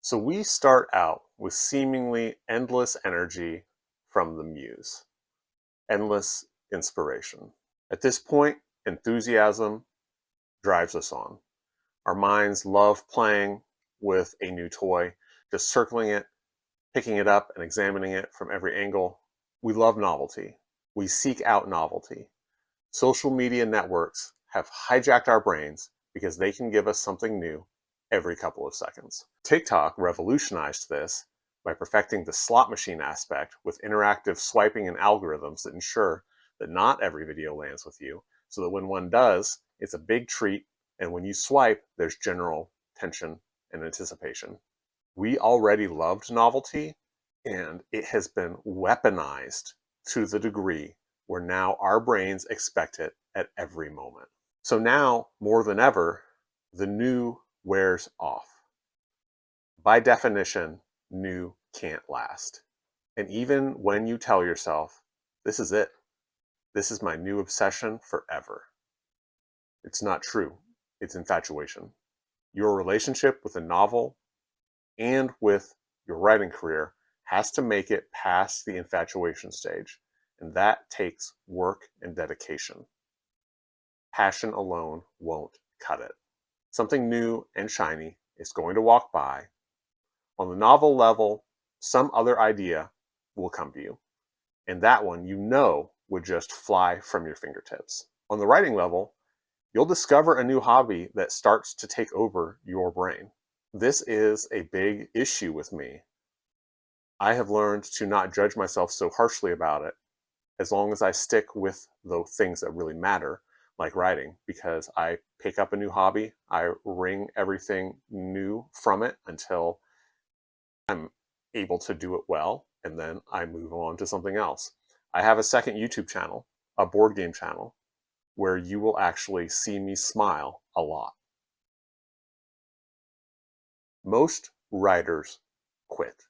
So we start out with seemingly endless energy from the muse, endless inspiration. At this point, enthusiasm drives us on. Our minds love playing with a new toy, just circling it, picking it up, and examining it from every angle. We love novelty. We seek out novelty. Social media networks have hijacked our brains because they can give us something new every couple of seconds. TikTok revolutionized this by perfecting the slot machine aspect with interactive swiping and algorithms that ensure that not every video lands with you, so that when one does, it's a big treat, and when you swipe, there's general tension and anticipation. We already loved novelty, and it has been weaponized to the degree where now our brains expect it at every moment. So now, more than ever, the new wears off. By definition, new can't last. And even when you tell yourself, this is it, this is my new obsession forever, it's not true. It's infatuation. Your relationship with a novel and with your writing career has to make it past the infatuation stage, and that takes work and dedication. Passion alone won't cut it. Something new and shiny is going to walk by. On the novel level, some other idea will come to you, and that one you know would just fly from your fingertips. On the writing level, you'll discover a new hobby that starts to take over your brain. This is a big issue with me. I have learned to not judge myself so harshly about it as long as I stick with the things that really matter, like writing, because I pick up a new hobby, I wring everything new from it until I'm able to do it well, and then I move on to something else. I have a second YouTube channel, a board game channel, where you will actually see me smile a lot. Most writers quit,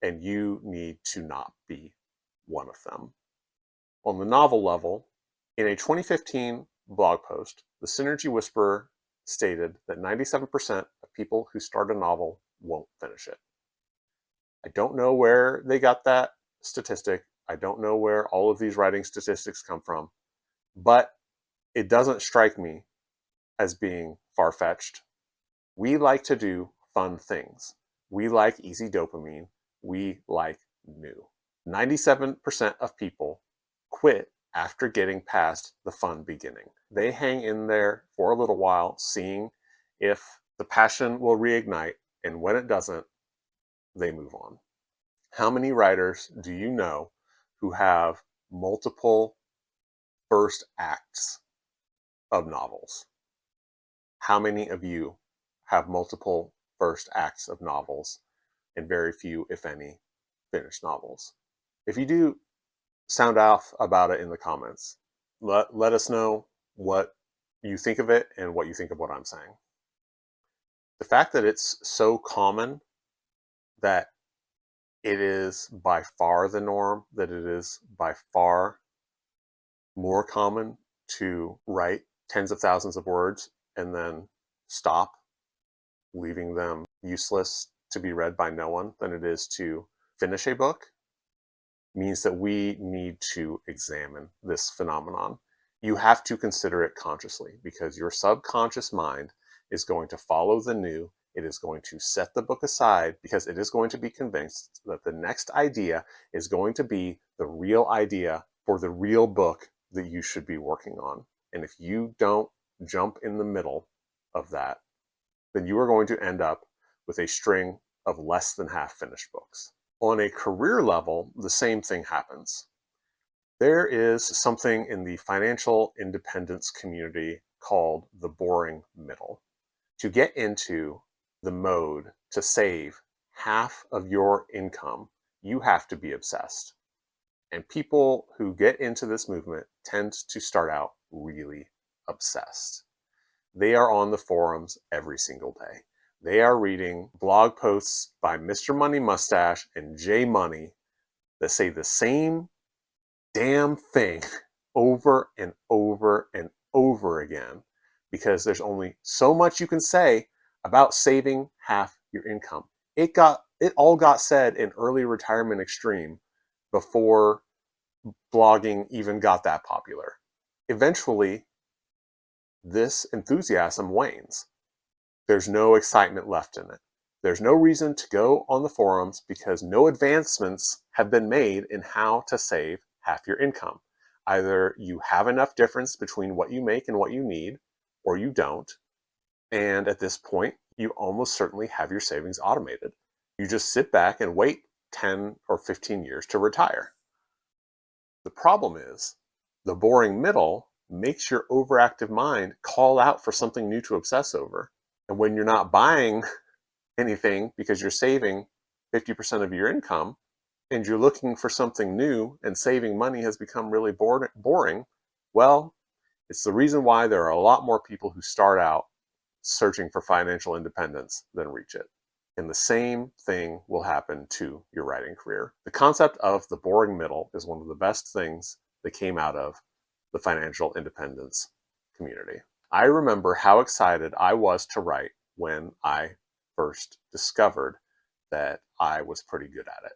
and you need to not be one of them. On the novel level, in a 2015 blog post, the Synergy Whisperer stated that 97% of people who start a novel won't finish it. I don't know where they got that statistic. I don't know where all of these writing statistics come from, but it doesn't strike me as being far-fetched. We like to do fun things. We like easy dopamine. We like new. 97% of people quit after getting past the fun beginning. They hang in there for a little while, seeing if the passion will reignite, and when it doesn't, they move on. How many writers do you know who have multiple first acts of novels? How many of you have multiple first acts of novels and very few, if any, finished novels? If you do, sound off about it in the comments. Let us know what you think of it and what you think of what I'm saying. The fact that it's so common that it is by far the norm, that it is by far more common to write tens of thousands of words and then stop, leaving them useless to be read by no one, than it is to finish a book, means that we need to examine this phenomenon. You have to consider it consciously, because your subconscious mind is going to follow the new. It is going to set the book aside because it is going to be convinced that the next idea is going to be the real idea for the real book that you should be working on. And if you don't jump in the middle of that, then you are going to end up with a string of less than half finished books. On a career level, the same thing happens. There is something in the financial independence community called the boring middle. To get into the mode to save half of your income, you have to be obsessed. And people who get into this movement tend to start out really obsessed. They are on the forums every single day. They are reading blog posts by Mr. Money Mustache and J Money that say the same damn thing over and over and over again, because there's only so much you can say about saving half your income. it all got said in early retirement extreme before blogging even got that popular. Eventually, this enthusiasm wanes. There's no excitement left in it. There's no reason to go on the forums because no advancements have been made in how to save half your income. Either you have enough difference between what you make and what you need, or you don't. And at this point, you almost certainly have your savings automated. You just sit back and wait 10 or 15 years to retire. The problem is the boring middle makes your overactive mind call out for something new to obsess over. And when you're not buying anything because you're saving 50% of your income and you're looking for something new and saving money has become really boring, well, it's the reason why there are a lot more people who start out searching for financial independence than reach it. And the same thing will happen to your writing career. The concept of the boring middle is one of the best things that came out of the financial independence community. I remember how excited I was to write when I first discovered that I was pretty good at it.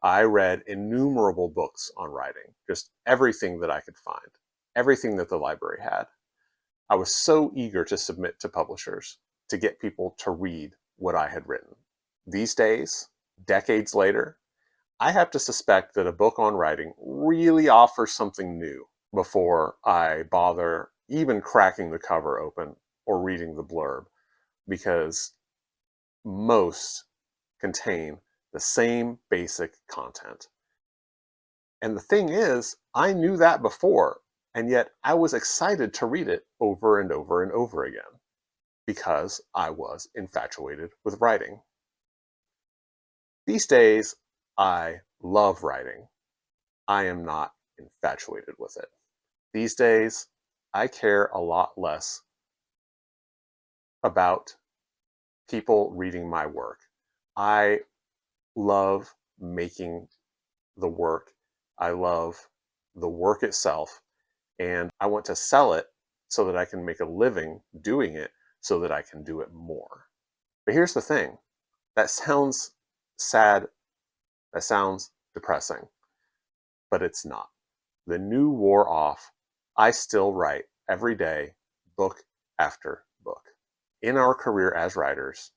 I read innumerable books on writing, just everything that I could find, everything that the library had. I was so eager to submit to publishers to get people to read what I had written. These days, decades later, I have to suspect that a book on writing really offers something new before I bother even cracking the cover open or reading the blurb, because most contain the same basic content. And the thing is, I knew that before, and yet I was excited to read it over and over and over again because I was infatuated with writing. These days, I love writing. I am not infatuated with it. These days, I care a lot less about people reading my work. I love making the work. I love the work itself, and I want to sell it so that I can make a living doing it so that I can do it more. But here's the thing. That sounds sad. That sounds depressing, but it's not. The new wore off. I still write every day, book after book. In our career as writers,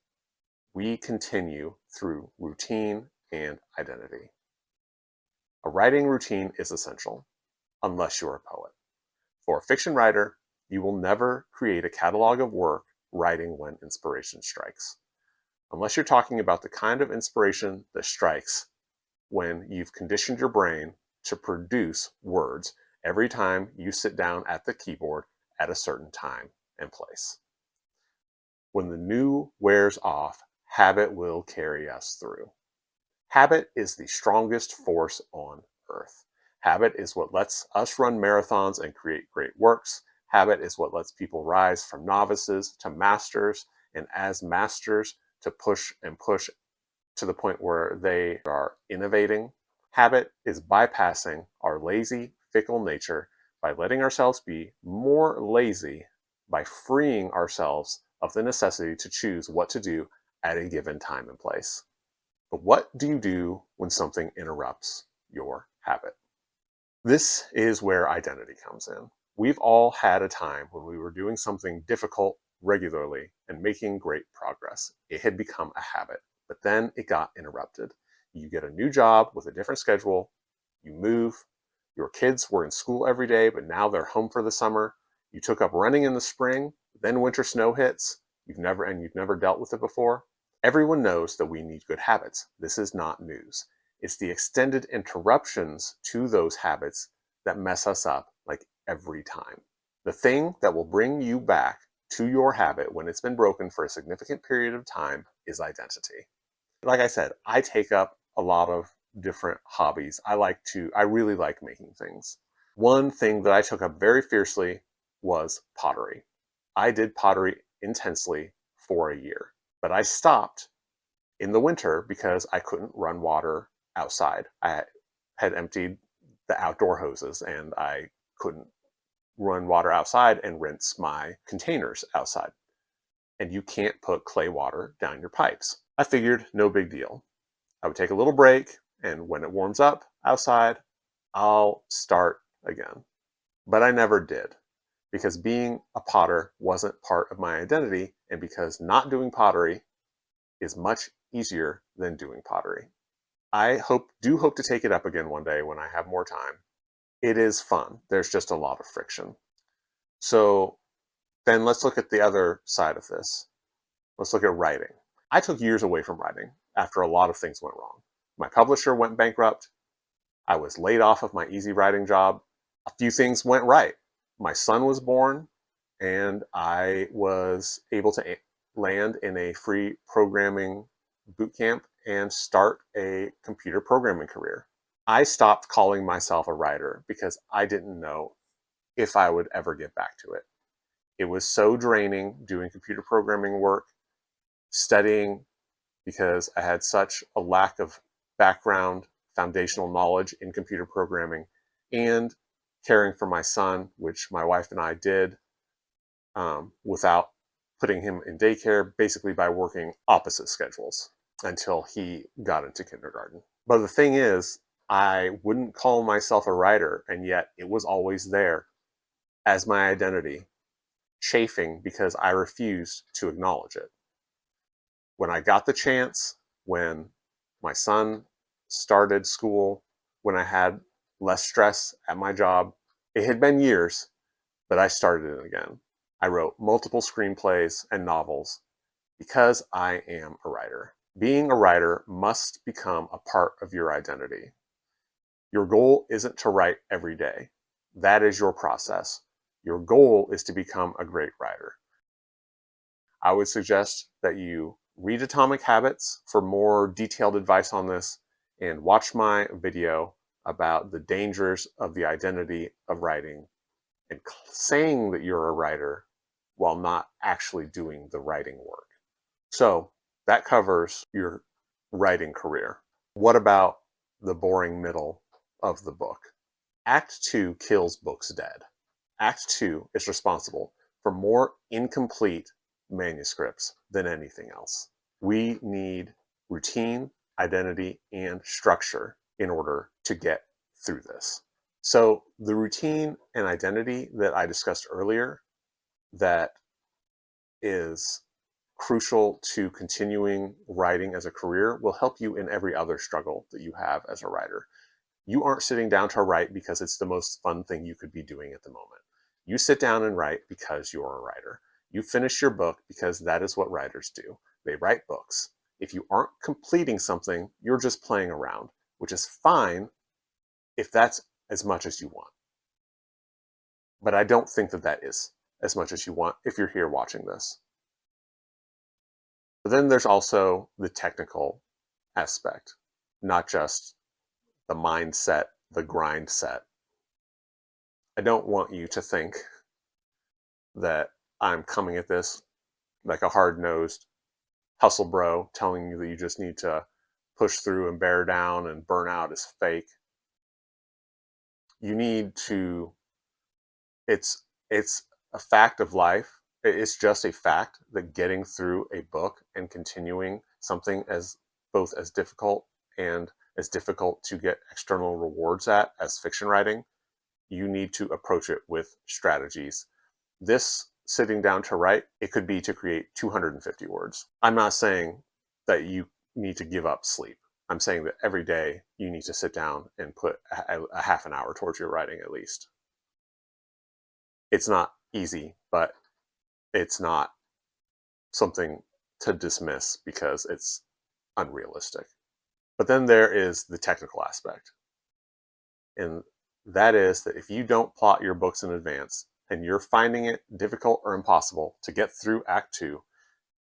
we continue through routine and identity. A writing routine is essential, unless you're a poet. For a fiction writer, you will never create a catalog of work writing when inspiration strikes. Unless you're talking about the kind of inspiration that strikes when you've conditioned your brain to produce words every time you sit down at the keyboard at a certain time and place. When the new wears off, habit will carry us through. Habit is the strongest force on earth. Habit is what lets us run marathons and create great works. Habit is what lets people rise from novices to masters, and as masters to push and push to the point where they are innovating. Habit is bypassing our lazy, fickle nature by letting ourselves be more lazy, by freeing ourselves of the necessity to choose what to do at a given time and place. But what do you do when something interrupts your habit? This is where identity comes in. We've all had a time when we were doing something difficult regularly and making great progress. It had become a habit, but then it got interrupted. You get a new job with a different schedule, you move, your kids were in school every day, but now they're home for the summer. You took up running in the spring, then winter snow hits, you've never dealt with it before. Everyone knows that we need good habits. This is not news. It's the extended interruptions to those habits that mess us up like every time. The thing that will bring you back to your habit when it's been broken for a significant period of time is identity. Like I said, I take up a lot of different hobbies. I really like making things. One thing that I took up very fiercely was pottery. I did pottery intensely for a year, but I stopped in the winter because I couldn't run water outside. I had emptied the outdoor hoses and I couldn't run water outside and rinse my containers outside. And you can't put clay water down your pipes. I figured no big deal. I would take a little break, and when it warms up outside, I'll start again. But I never did, because being a potter wasn't part of my identity, and because not doing pottery is much easier than doing pottery. I do hope to take it up again one day when I have more time. It is fun. There's just a lot of friction. So then let's look at the other side of this. Let's look at writing. I took years away from writing after a lot of things went wrong. My publisher went bankrupt. I was laid off of my easy writing job. A few things went right. My son was born, and I was able to land in a free programming boot camp and start a computer programming career. I stopped calling myself a writer because I didn't know if I would ever get back to it. It was so draining doing computer programming work, studying, because I had such a lack of background, foundational knowledge in computer programming, and caring for my son, which my wife and I did without putting him in daycare, basically by working opposite schedules until he got into kindergarten. But the thing is, I wouldn't call myself a writer, and yet it was always there as my identity, chafing because I refused to acknowledge it. When I got the chance, when my son started school, when I had less stress at my job, it had been years, but I started it again. I wrote multiple screenplays and novels because I am a writer. Being a writer must become a part of your identity. Your goal isn't to write every day. That is your process. Your goal is to become a great writer. I would suggest that you read Atomic Habits for more detailed advice on this, and watch my video about the dangers of the identity of writing and saying that you're a writer while not actually doing the writing work. So that covers your writing career. What about the boring middle of the book? Act 2 kills books dead. Act 2 is responsible for more incomplete manuscripts than anything else. We need routine, identity, and structure in order to get through this. So the routine and identity that I discussed earlier, that is crucial to continuing writing as a career, will help you in every other struggle that you have as a writer. You aren't sitting down to write because it's the most fun thing you could be doing at the moment. You sit down and write because you're a writer. You finish your book because that is what writers do. They write books. If you aren't completing something, you're just playing around, which is fine if that's as much as you want. But I don't think that that is as much as you want if you're here watching this. But then there's also the technical aspect, not just the mindset, the grind set. I don't want you to think that I'm coming at this like a hard-nosed hustle bro telling you that you just need to push through and bear down and burn out is fake. You need to, it's a fact of life. It's just a fact that getting through a book and continuing something as both as difficult and as difficult to get external rewards at as fiction writing, you need to approach it with strategies. This sitting down to write, it could be to create 250 words. I'm not saying that you need to give up sleep. I'm saying that every day you need to sit down and put a half an hour towards your writing at least. It's not easy, but it's not something to dismiss because it's unrealistic. But then there is the technical aspect. And that is that if you don't plot your books in advance and you're finding it difficult or impossible to get through Act 2,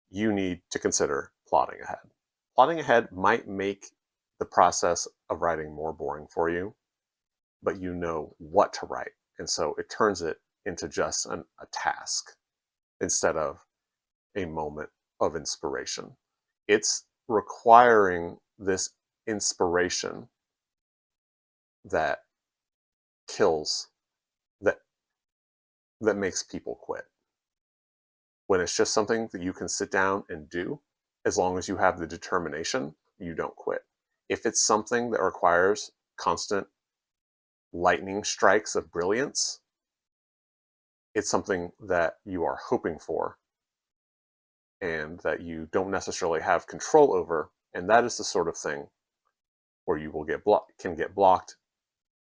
you need to consider plotting ahead. Plotting ahead might make the process of writing more boring for you, but you know what to write. And so it turns it into just a task instead of a moment of inspiration. It's requiring this inspiration that kills, that makes people quit. When it's just something that you can sit down and do, as long as you have the determination, you don't quit. If it's something that requires constant lightning strikes of brilliance, it's something that you are hoping for and that you don't necessarily have control over. And that is the sort of thing where you will can get blocked,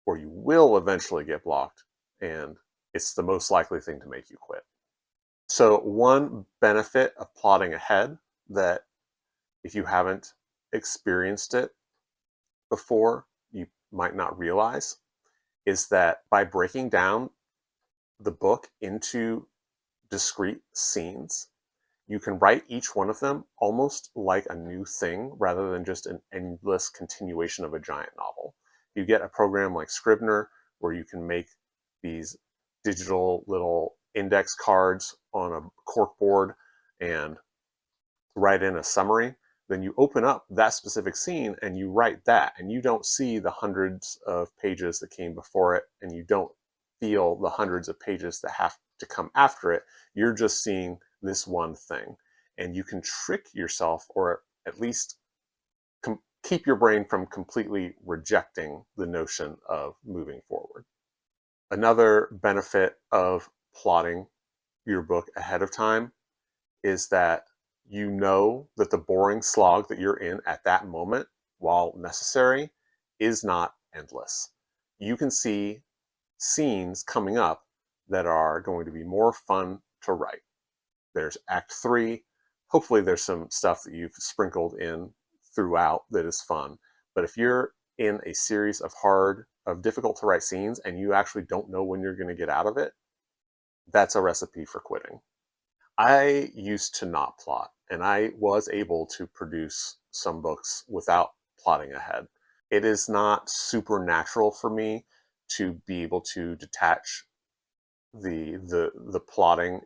or you will eventually get blocked, and it's the most likely thing to make you quit. So one benefit of plotting ahead, that if you haven't experienced it before, you might not realize, is that by breaking down the book into discrete scenes, you can write each one of them almost like a new thing rather than just an endless continuation of a giant novel. You get a program like Scrivener where you can make these digital little index cards on a corkboard and write in a summary. Then you open up that specific scene and you write that, and you don't see the hundreds of pages that came before it, and you don't feel the hundreds of pages that have to come after it. You're just seeing this one thing, and you can trick yourself, or at least keep your brain from completely rejecting the notion of moving forward. Another benefit of plotting your book ahead of time is that you know that the boring slog that you're in at that moment, while necessary, is not endless. You can see scenes coming up that are going to be more fun to write. There's Act 3. Hopefully there's some stuff that you've sprinkled in throughout that is fun. But if you're in a series of difficult to write scenes and you actually don't know when you're going to get out of it, that's a recipe for quitting. I used to not plot, and I was able to produce some books without plotting ahead. It is not supernatural for me to be able to detach the plotting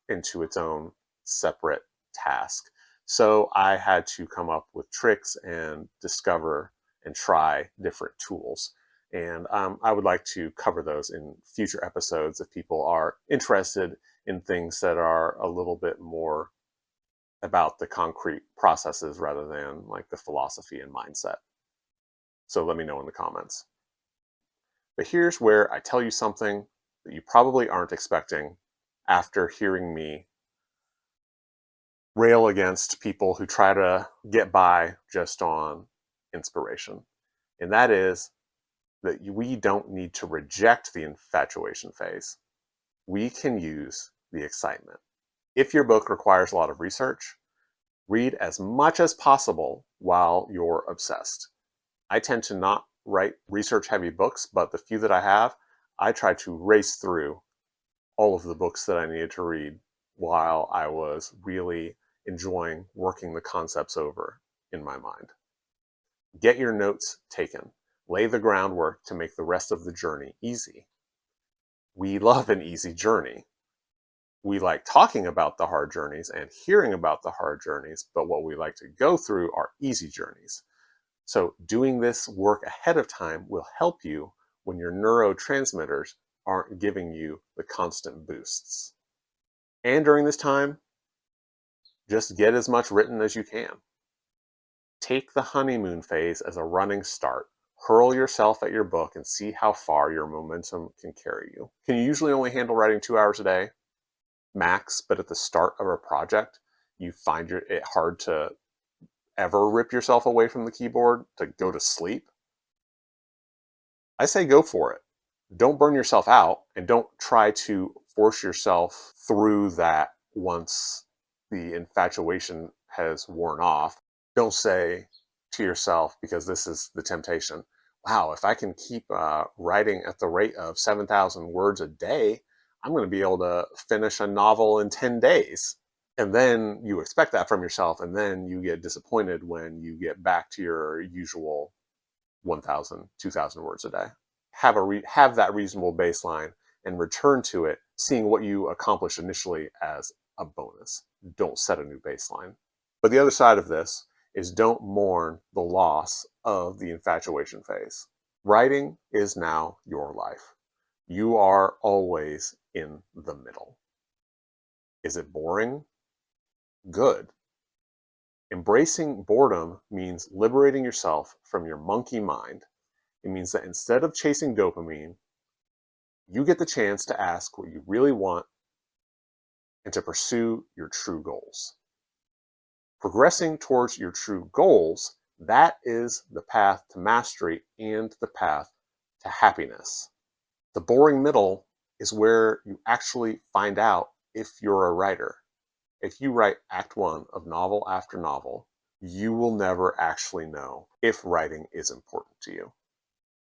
into its own separate task. So I had to come up with tricks and discover and try different tools. And I would like to cover those in future episodes if people are interested in things that are a little bit more about the concrete processes rather than like the philosophy and mindset. So let me know in the comments. But here's where I tell you something that you probably aren't expecting after hearing me rail against people who try to get by just on inspiration. And that is that we don't need to reject the infatuation phase. We can use the excitement. If your book requires a lot of research, read as much as possible while you're obsessed. I tend to not write research-heavy books, but the few that I have, I try to race through all of the books that I needed to read while I was really enjoying working the concepts over in my mind. Get your notes taken. Lay the groundwork to make the rest of the journey easy. We love an easy journey. We like talking about the hard journeys and hearing about the hard journeys, but what we like to go through are easy journeys. So doing this work ahead of time will help you when your neurotransmitters aren't giving you the constant boosts. And during this time, just get as much written as you can. Take the honeymoon phase as a running start. Hurl yourself at your book and see how far your momentum can carry you. Can you usually only handle writing 2 hours a day? Max, but at the start of a project, you find it hard to ever rip yourself away from the keyboard to go to sleep? I say go for it. Don't burn yourself out, and don't try to force yourself through that once the infatuation has worn off. Don't say to yourself, because this is the temptation, wow, if I can keep writing at the rate of 7,000 words a day, I'm going to be able to finish a novel in 10 days. And then you expect that from yourself, and then you get disappointed when you get back to your usual 1,000, 2,000 words a day. Have that reasonable baseline and return to it, seeing what you accomplished initially as a bonus. Don't set a new baseline. But the other side of this is don't mourn the loss of the infatuation phase. Writing is now your life. You are always in the middle. Is it boring? Good. Embracing boredom means liberating yourself from your monkey mind. It means that instead of chasing dopamine, you get the chance to ask what you really want and to pursue your true goals. Progressing towards your true goals, that is the path to mastery and the path to happiness. The boring middle is where you actually find out if you're a writer. If you write Act 1 of novel after novel, you will never actually know if writing is important to you.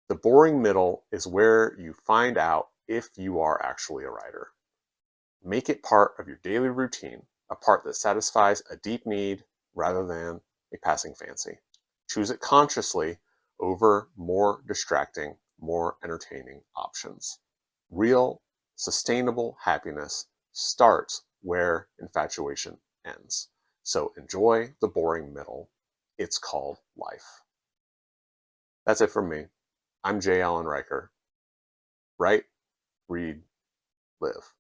The boring middle is where you find out if you are actually a writer. Make it part of your daily routine, a part that satisfies a deep need rather than a passing fancy. Choose it consciously over more distracting, more entertaining options. Real, sustainable happiness starts where infatuation ends. So enjoy the boring middle. It's called life. That's it from me. I'm J. Allen Riker. Write, read, live.